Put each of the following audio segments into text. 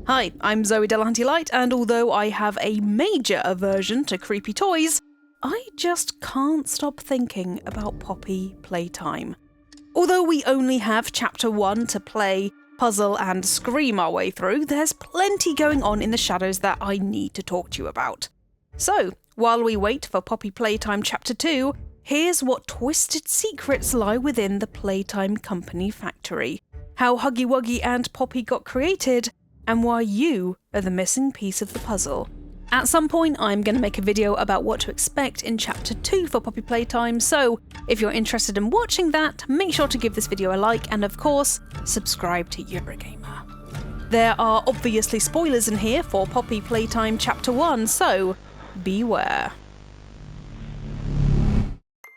Hi, I'm Zoe Delahunty-Light, and although I have a major aversion to creepy toys, I just can't stop thinking about Poppy Playtime. Although we only have Chapter 1 to play, puzzle and scream our way through, there's plenty going on in the shadows that I need to talk to you about. So, while we wait for Poppy Playtime Chapter 2, here's what twisted secrets lie within the Playtime Company factory, how Huggy Wuggy and Poppy got created, and why you are the missing piece of the puzzle. At some point, I'm going to make a video about what to expect in Chapter 2 for Poppy Playtime, so if you're interested in watching that, make sure to give this video a like and, of course, subscribe to Eurogamer. There are obviously spoilers in here for Poppy Playtime Chapter 1, so beware.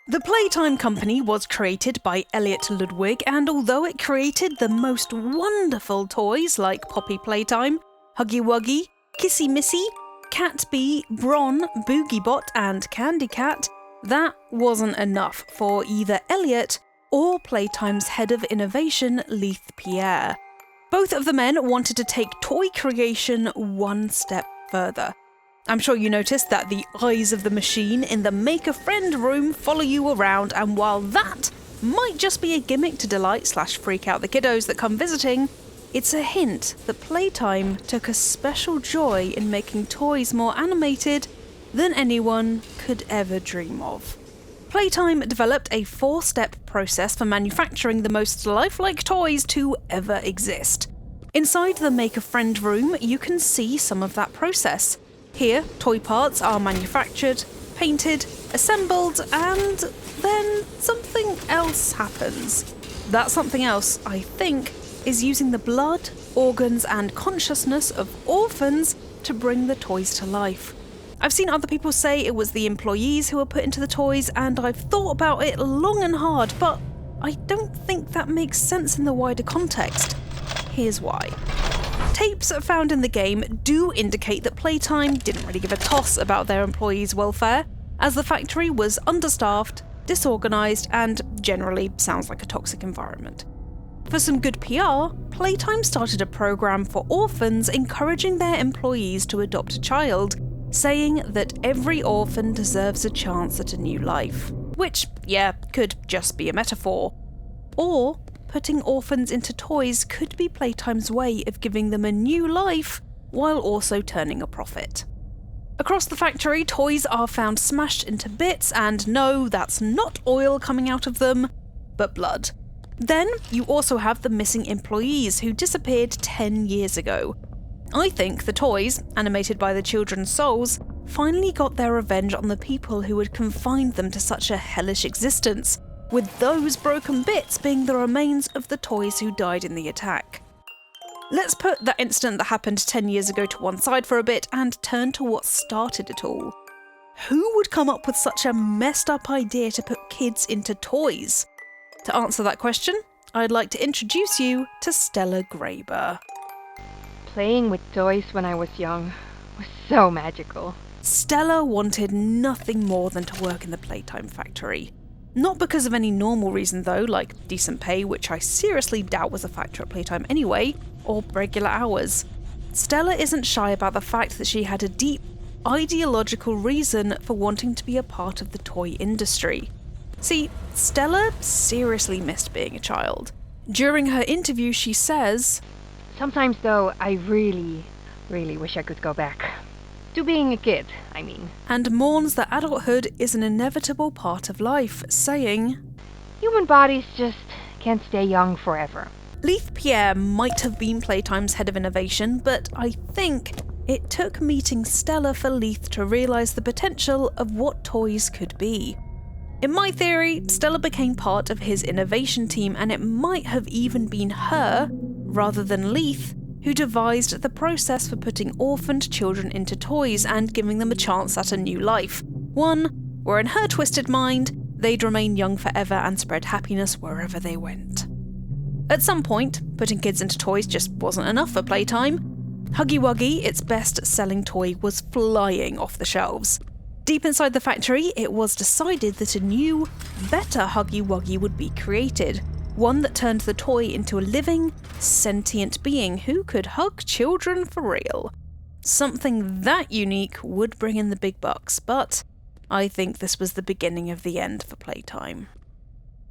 The Playtime Company was created by Elliot Ludwig, and although it created the most wonderful toys like Poppy Playtime, Huggy Wuggy, Kissy Missy, Cat Bee, Bron, Boogiebot and Candy Cat, that wasn't enough for either Elliot or Playtime's head of innovation, Leith Pierre. Both of the men wanted to take toy creation one step further. I'm sure you noticed that the eyes of the machine in the Make-A-Friend room follow you around, and while that might just be a gimmick to delight/freak out the kiddos that come visiting, it's a hint that Playtime took a special joy in making toys more animated than anyone could ever dream of. Playtime developed a 4-step process for manufacturing the most lifelike toys to ever exist. Inside the Make-A-Friend room, you can see some of that process. Here, toy parts are manufactured, painted, assembled, and then something else happens. That something else, I think, is using the blood, organs, and consciousness of orphans to bring the toys to life. I've seen other people say it was the employees who were put into the toys, and I've thought about it long and hard, but I don't think that makes sense in the wider context. Here's why. Tapes found in the game do indicate that Playtime didn't really give a toss about their employees' welfare, as the factory was understaffed, disorganised, and generally sounds like a toxic environment. For some good PR, Playtime started a programme for orphans encouraging their employees to adopt a child, saying that every orphan deserves a chance at a new life. Which, yeah, could just be a metaphor. Or putting orphans into toys could be Playtime's way of giving them a new life while also turning a profit. Across the factory, toys are found smashed into bits, and no, that's not oil coming out of them, but blood. Then you also have the missing employees who disappeared 10 years ago. I think the toys, animated by the children's souls, finally got their revenge on the people who had confined them to such a hellish existence, with those broken bits being the remains of the toys who died in the attack. Let's put that incident that happened 10 years ago to one side for a bit and turn to what started it all. Who would come up with such a messed up idea to put kids into toys? To answer that question, I'd like to introduce you to Stella Greyber. Playing with toys when I was young was so magical. Stella wanted nothing more than to work in the Playtime factory. Not because of any normal reason though, like decent pay, which I seriously doubt was a factor at Playtime anyway, or regular hours. Stella isn't shy about the fact that she had a deep, ideological reason for wanting to be a part of the toy industry. See, Stella seriously missed being a child. During her interview, she says, "Sometimes though, I really wish I could go back. To being a kid, I mean." And mourns that adulthood is an inevitable part of life, saying, "Human bodies just can't stay young forever." Leith Pierre might have been Playtime's head of innovation, but I think it took meeting Stella for Leith to realise the potential of what toys could be. In my theory, Stella became part of his innovation team, and it might have even been her, rather than Leith, who devised the process for putting orphaned children into toys and giving them a chance at a new life. One where in her twisted mind, they'd remain young forever and spread happiness wherever they went. At some point, putting kids into toys just wasn't enough for Playtime. Huggy Wuggy, its best-selling toy, was flying off the shelves. Deep inside the factory, it was decided that a new, better Huggy Wuggy would be created, one that turned the toy into a living, sentient being who could hug children for real. Something that unique would bring in the big bucks, but I think this was the beginning of the end for Playtime.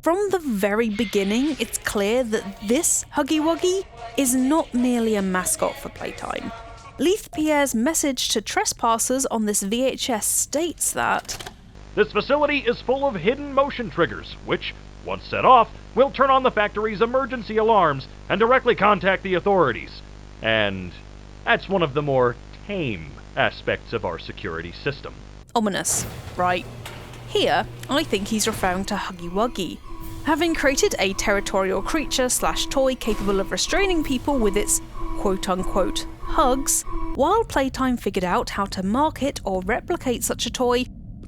From the very beginning, it's clear that this Huggy Wuggy is not merely a mascot for Playtime. Leith Pierre's message to trespassers on this VHS states that this facility is full of hidden motion triggers, which, once set off, will turn on the factory's emergency alarms and directly contact the authorities. And that's one of the more tame aspects of our security system. Ominous, right? Here, I think he's referring to Huggy Wuggy. Having created a territorial creature/toy capable of restraining people with its quote-unquote hugs, while Playtime figured out how to market or replicate such a toy,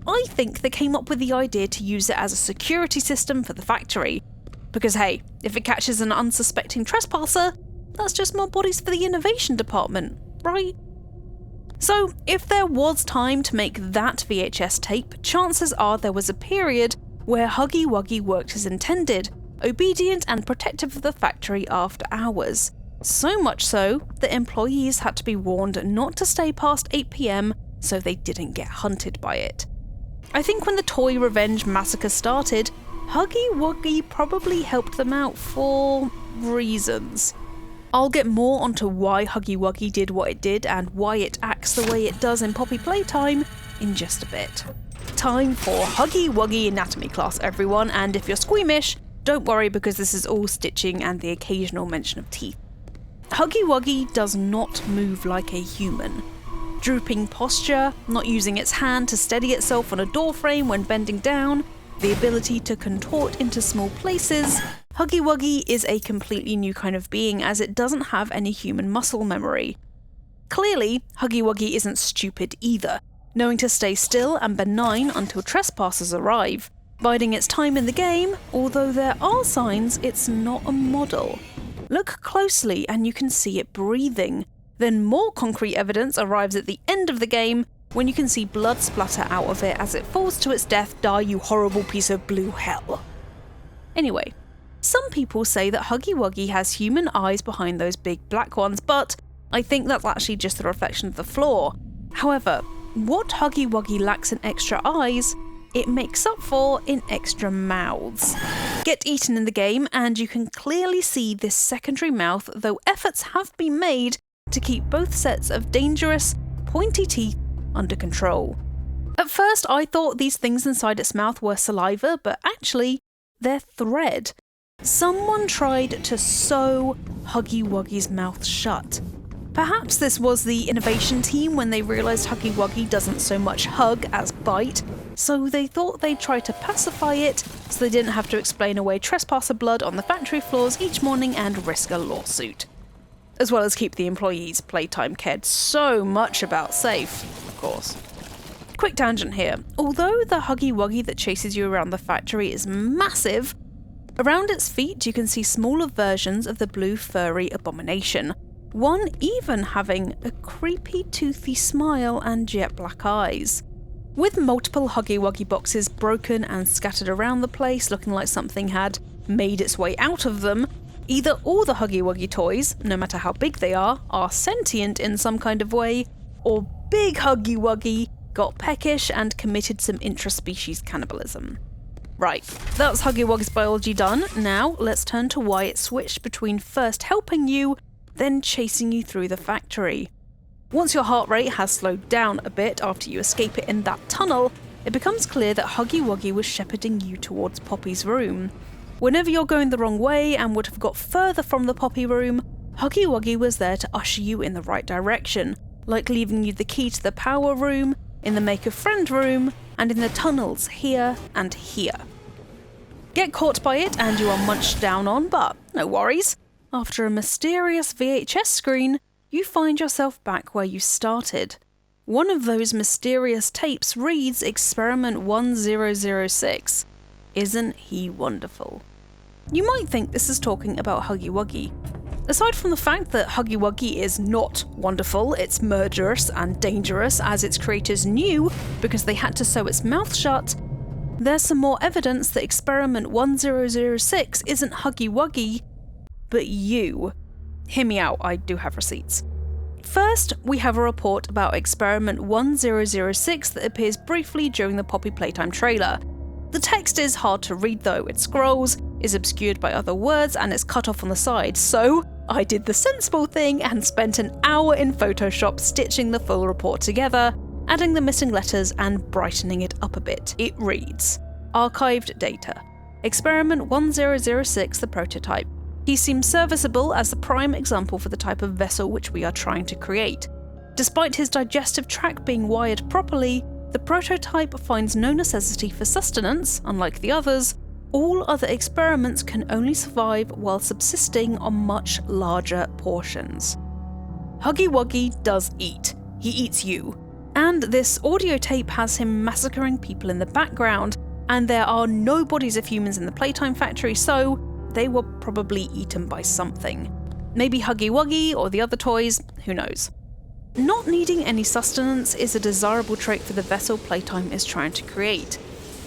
I think they came up with the idea to use it as a security system for the factory. Because hey, if it catches an unsuspecting trespasser, that's just more bodies for the innovation department, right? So, if there was time to make that VHS tape, chances are there was a period where Huggy Wuggy worked as intended, obedient and protective of the factory after hours. So much so that employees had to be warned not to stay past 8 PM so they didn't get hunted by it. I think when the Toy Revenge Massacre started, Huggy Wuggy probably helped them out for reasons. I'll get more onto why Huggy Wuggy did what it did and why it acts the way it does in Poppy Playtime in just a bit. Time for Huggy Wuggy anatomy class, everyone, and if you're squeamish, don't worry because this is all stitching and the occasional mention of teeth. Huggy Wuggy does not move like a human. Drooping posture, not using its hand to steady itself on a door frame when bending down, the ability to contort into small places, Huggy Wuggy is a completely new kind of being as it doesn't have any human muscle memory. Clearly, Huggy Wuggy isn't stupid either, knowing to stay still and benign until trespassers arrive, biding its time in the game, although there are signs it's not a model. Look closely and you can see it breathing. Then more concrete evidence arrives at the end of the game when you can see blood splatter out of it as it falls to its death. Die, you horrible piece of blue hell. Anyway, some people say that Huggy Wuggy has human eyes behind those big black ones, but I think that's actually just the reflection of the floor. However, what Huggy Wuggy lacks in extra eyes, it makes up for in extra mouths. Get eaten in the game and you can clearly see this secondary mouth, though efforts have been made to keep both sets of dangerous, pointy teeth under control. At first I thought these things inside its mouth were saliva, but actually they're thread. Someone tried to sew Huggy Wuggy's mouth shut. Perhaps this was the innovation team when they realised Huggy Wuggy doesn't so much hug as bite, so they thought they'd try to pacify it so they didn't have to explain away trespasser blood on the factory floors each morning and risk a lawsuit. As well as keep the employees Playtime cared so much about safe, of course. Quick tangent here. Although the Huggy Wuggy that chases you around the factory is massive, around its feet you can see smaller versions of the blue furry abomination. One even having a creepy toothy smile and jet black eyes. With multiple Huggy Wuggy boxes broken and scattered around the place looking like something had made its way out of them, either all the Huggy Wuggy toys, no matter how big they are sentient in some kind of way, or Big Huggy Wuggy got peckish and committed some intraspecies cannibalism. Right, that's Huggy Wuggy's biology done. Now let's turn to why it switched between first helping you, then chasing you through the factory. Once your heart rate has slowed down a bit after you escape it in that tunnel, it becomes clear that Huggy Wuggy was shepherding you towards Poppy's room. Whenever you're going the wrong way and would have got further from the Poppy room, Huggy Wuggy was there to usher you in the right direction, like leaving you the key to the power room, in the make a friend room, and in the tunnels here and here. Get caught by it and you are munched down on, but no worries. After a mysterious VHS screen, you find yourself back where you started. One of those mysterious tapes reads Experiment 1006. Isn't he wonderful? You might think this is talking about Huggy Wuggy. Aside from the fact that Huggy Wuggy is not wonderful, it's murderous and dangerous as its creators knew because they had to sew its mouth shut, there's some more evidence that Experiment 1006 isn't Huggy Wuggy, but you. Hear me out, I do have receipts. First, we have a report about Experiment 1006 that appears briefly during the Poppy Playtime trailer. The text is hard to read though, it scrolls, is obscured by other words, and is cut off on the side, so I did the sensible thing and spent an hour in Photoshop stitching the full report together, adding the missing letters and brightening it up a bit. It reads, Archived data. Experiment 1006, the prototype. He seems serviceable as the prime example for the type of vessel which we are trying to create. Despite his digestive tract being wired properly, the prototype finds no necessity for sustenance, unlike the others. All other experiments can only survive while subsisting on much larger portions. Huggy Wuggy does eat. He eats you. And this audio tape has him massacring people in the background, and there are no bodies of humans in the Playtime factory, so they were probably eaten by something. Maybe Huggy Wuggy or the other toys, who knows. Not needing any sustenance is a desirable trait for the vessel Playtime is trying to create.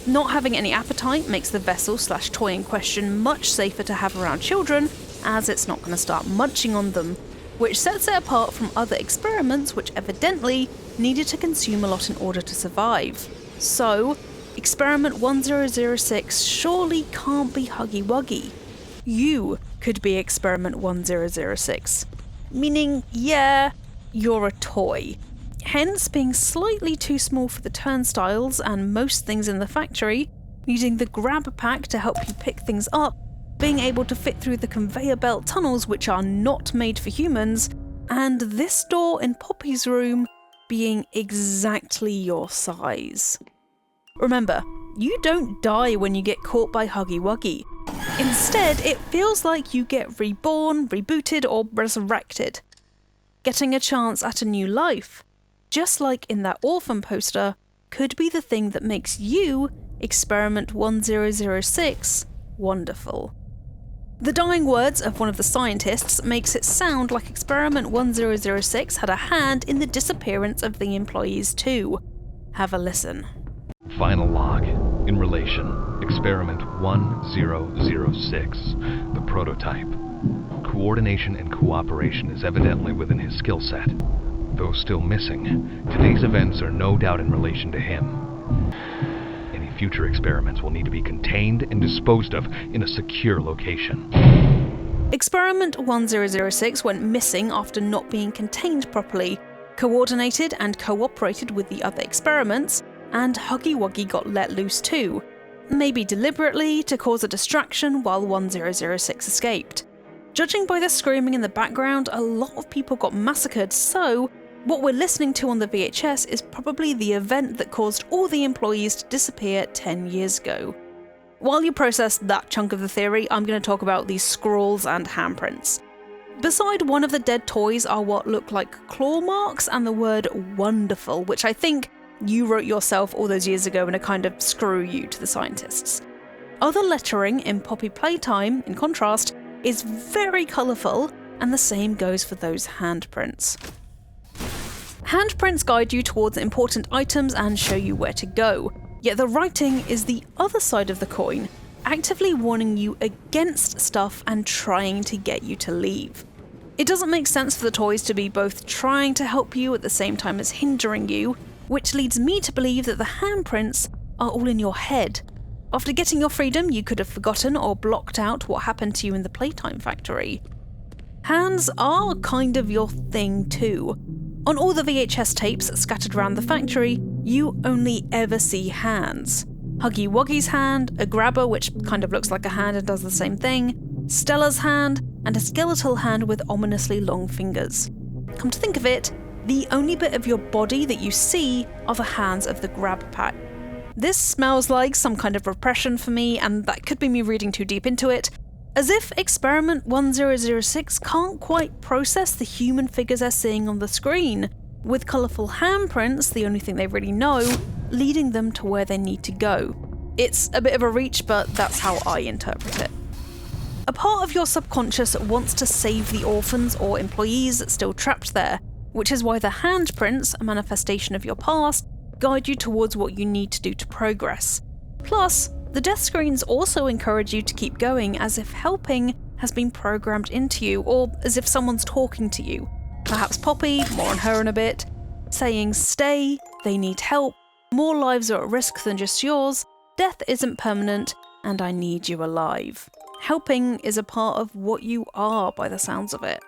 Not having any appetite makes the vessel/toy in question much safer to have around children, as it's not going to start munching on them, which sets it apart from other experiments which evidently needed to consume a lot in order to survive. So, Experiment 1006 surely can't be Huggy Wuggy. You could be Experiment 1006. Meaning, yeah, you're a toy. Hence being slightly too small for the turnstiles and most things in the factory, using the grab pack to help you pick things up, being able to fit through the conveyor belt tunnels which are not made for humans, and this door in Poppy's room being exactly your size. Remember, you don't die when you get caught by Huggy Wuggy. Instead, it feels like you get reborn, rebooted, or resurrected. Getting a chance at a new life, just like in that orphan poster, could be the thing that makes you, Experiment 1006, wonderful. The dying words of one of the scientists makes it sound like Experiment 1006 had a hand in the disappearance of the employees too. Have a listen. Final log. In relation, Experiment 1006, the prototype. Coordination and cooperation is evidently within his skill set. Though still missing, today's events are no doubt in relation to him. Any future experiments will need to be contained and disposed of in a secure location. Experiment 1006 went missing after not being contained properly, coordinated and cooperated with the other experiments, and Huggy Wuggy got let loose too. Maybe deliberately to cause a distraction while 1006 escaped. Judging by the screaming in the background, a lot of people got massacred, so what we're listening to on the VHS is probably the event that caused all the employees to disappear 10 years ago. While you process that chunk of the theory, I'm going to talk about these scrawls and handprints. Beside one of the dead toys are what look like claw marks and the word wonderful, which I think you wrote yourself all those years ago in a kind of screw you to the scientists. Other lettering in Poppy Playtime, in contrast, is very colourful, and the same goes for those handprints. Handprints guide you towards important items and show you where to go, yet the writing is the other side of the coin, actively warning you against stuff and trying to get you to leave. It doesn't make sense for the toys to be both trying to help you at the same time as hindering you, which leads me to believe that the handprints are all in your head. After getting your freedom, you could have forgotten or blocked out what happened to you in the Playtime factory. Hands are kind of your thing too. On all the VHS tapes scattered around the factory, you only ever see hands. Huggy Wuggy's hand, a grabber which kind of looks like a hand and does the same thing, Stella's hand, and a skeletal hand with ominously long fingers. Come to think of it, the only bit of your body that you see are the hands of the grab pack. This smells like some kind of repression for me, and that could be me reading too deep into it, as if Experiment 1006 can't quite process the human figures they're seeing on the screen, with colourful handprints, the only thing they really know, leading them to where they need to go. It's a bit of a reach, but that's how I interpret it. A part of your subconscious wants to save the orphans or employees still trapped there, which is why the handprints, a manifestation of your past, guide you towards what you need to do to progress. Plus, the death screens also encourage you to keep going as if helping has been programmed into you, or as if someone's talking to you. Perhaps Poppy, more on her in a bit, saying stay, they need help, more lives are at risk than just yours, death isn't permanent, and I need you alive. Helping is a part of what you are by the sounds of it.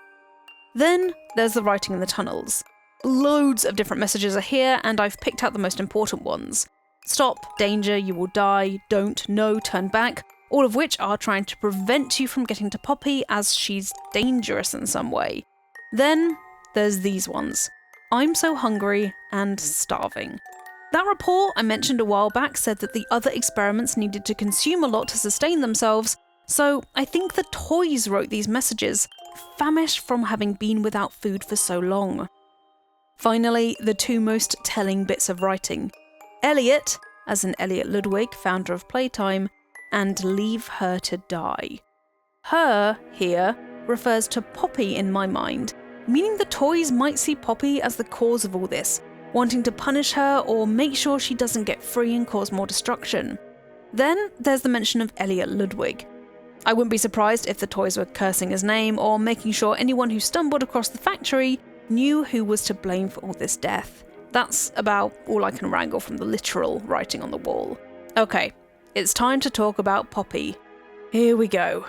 Then there's the writing in the tunnels. Loads of different messages are here, and I've picked out the most important ones. Stop, danger, you will die, don't, no, turn back, all of which are trying to prevent you from getting to Poppy as she's dangerous in some way. Then there's these ones. I'm so hungry and starving. That report I mentioned a while back said that the other experiments needed to consume a lot to sustain themselves, so I think the toys wrote these messages, famished from having been without food for so long. Finally, the two most telling bits of writing. Elliot, as in Elliot Ludwig, founder of Playtime, and leave her to die. Her, here, refers to Poppy in my mind, meaning the toys might see Poppy as the cause of all this, wanting to punish her or make sure she doesn't get free and cause more destruction. Then there's the mention of Elliot Ludwig. I wouldn't be surprised if the toys were cursing his name or making sure anyone who stumbled across the factory knew who was to blame for all this death. That's about all I can wrangle from the literal writing on the wall. Okay, it's time to talk about Poppy. Here we go.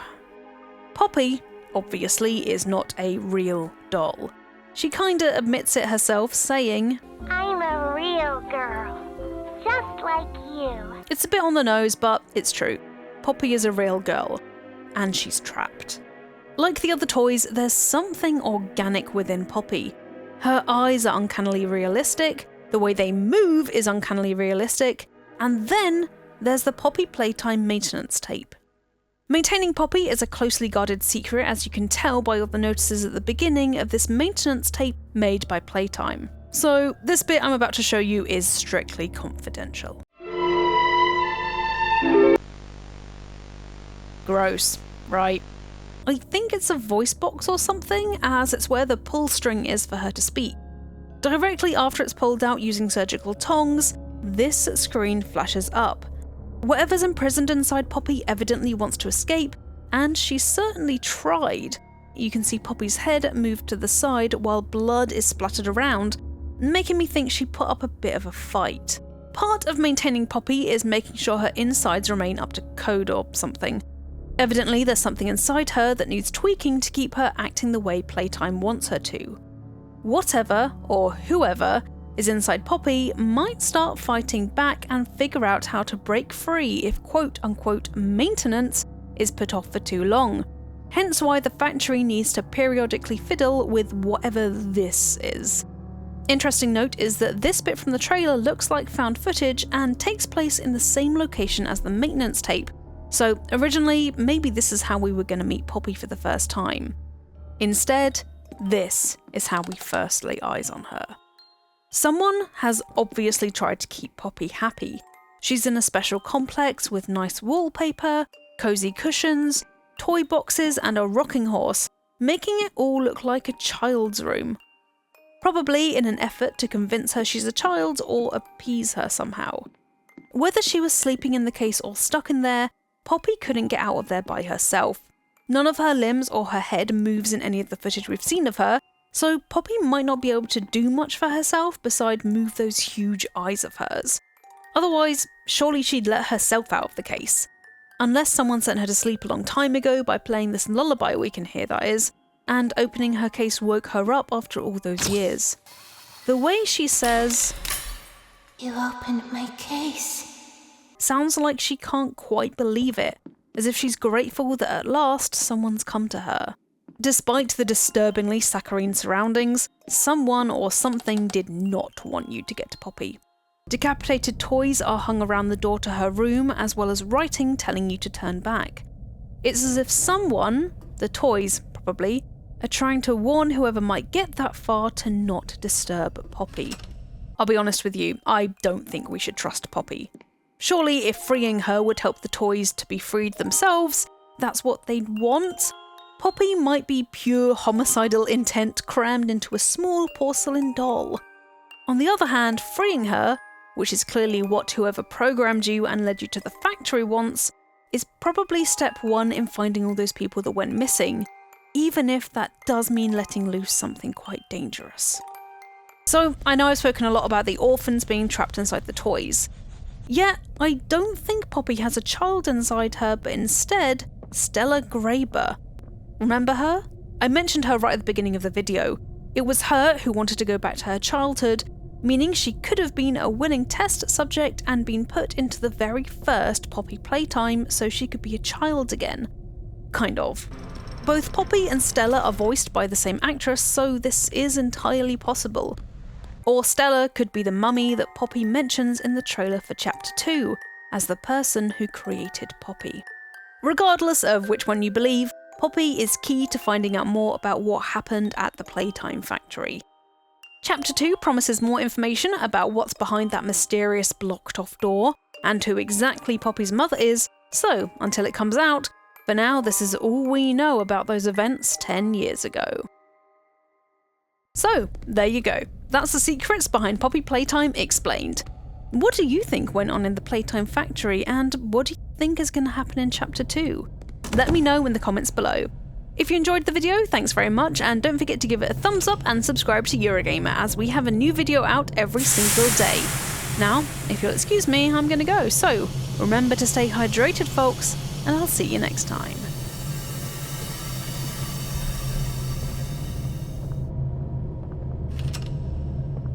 Poppy, obviously, is not a real doll. She kinda admits it herself, saying, I'm a real girl, just like you. It's a bit on the nose, but it's true. Poppy is a real girl, and she's trapped. Like the other toys, there's something organic within Poppy. Her eyes are uncannily realistic, the way they move is uncannily realistic, and then there's the Poppy Playtime maintenance tape. Maintaining Poppy is a closely guarded secret, as you can tell by all the notices at the beginning of this maintenance tape made by Playtime. So this bit I'm about to show you is strictly confidential. Gross, right? I think it's a voice box or something, as it's where the pull string is for her to speak. Directly after it's pulled out using surgical tongs, this screen flashes up. Whatever's imprisoned inside Poppy evidently wants to escape, and she certainly tried. You can see Poppy's head move to the side while blood is splattered around, making me think she put up a bit of a fight. Part of maintaining Poppy is making sure her insides remain up to code or something. Evidently, there's something inside her that needs tweaking to keep her acting the way Playtime wants her to. Whatever, or whoever, is inside Poppy might start fighting back and figure out how to break free if quote-unquote maintenance is put off for too long. Hence why the factory needs to periodically fiddle with whatever this is. Interesting note is that this bit from the trailer looks like found footage and takes place in the same location as the maintenance tape. So originally, maybe this is how we were going to meet Poppy for the first time. Instead, this is how we first lay eyes on her. Someone has obviously tried to keep Poppy happy. She's in a special complex with nice wallpaper, cozy cushions, toy boxes and a rocking horse, making it all look like a child's room. Probably in an effort to convince her she's a child or appease her somehow. Whether she was sleeping in the case or stuck in there, Poppy couldn't get out of there by herself. None of her limbs or her head moves in any of the footage we've seen of her, so Poppy might not be able to do much for herself beside move those huge eyes of hers. Otherwise, surely she'd let herself out of the case. Unless someone sent her to sleep a long time ago by playing this lullaby we can hear, that is, and opening her case woke her up after all those years. The way she says, You opened my case. Sounds like she can't quite believe it, as if she's grateful that at last someone's come to her. Despite the disturbingly saccharine surroundings, someone or something did not want you to get to Poppy. Decapitated toys are hung around the door to her room, as well as writing telling you to turn back. It's as if someone, the toys probably, are trying to warn whoever might get that far to not disturb Poppy. I'll be honest with you, I don't think we should trust Poppy. Surely if freeing her would help the toys to be freed themselves, that's what they'd want. Poppy might be pure homicidal intent crammed into a small porcelain doll. On the other hand, freeing her which is clearly what whoever programmed you and led you to the factory wants, is probably step one in finding all those people that went missing, even if that does mean letting loose something quite dangerous. So, I know I've spoken a lot about the orphans being trapped inside the toys. Yet, I don't think Poppy has a child inside her, but instead, Stella Greyber. Remember her? I mentioned her right at the beginning of the video. It was her who wanted to go back to her childhood, meaning she could have been a willing test subject and been put into the very first Poppy Playtime so she could be a child again. Kind of. Both Poppy and Stella are voiced by the same actress, so this is entirely possible. Or Stella could be the mummy that Poppy mentions in the trailer for Chapter 2, as the person who created Poppy. Regardless of which one you believe, Poppy is key to finding out more about what happened at the Playtime factory. Chapter 2 promises more information about what's behind that mysterious blocked-off door, and who exactly Poppy's mother is, so until it comes out, for now this is all we know about those events 10 years ago. So, there you go. That's the secrets behind Poppy Playtime explained. What do you think went on in the Playtime factory, and what do you think is going to happen in Chapter 2? Let me know in the comments below. If you enjoyed the video, thanks very much, and don't forget to give it a thumbs up and subscribe to Eurogamer, as we have a new video out every single day. Now, if you'll excuse me, I'm going to go, so remember to stay hydrated, folks, and I'll see you next time.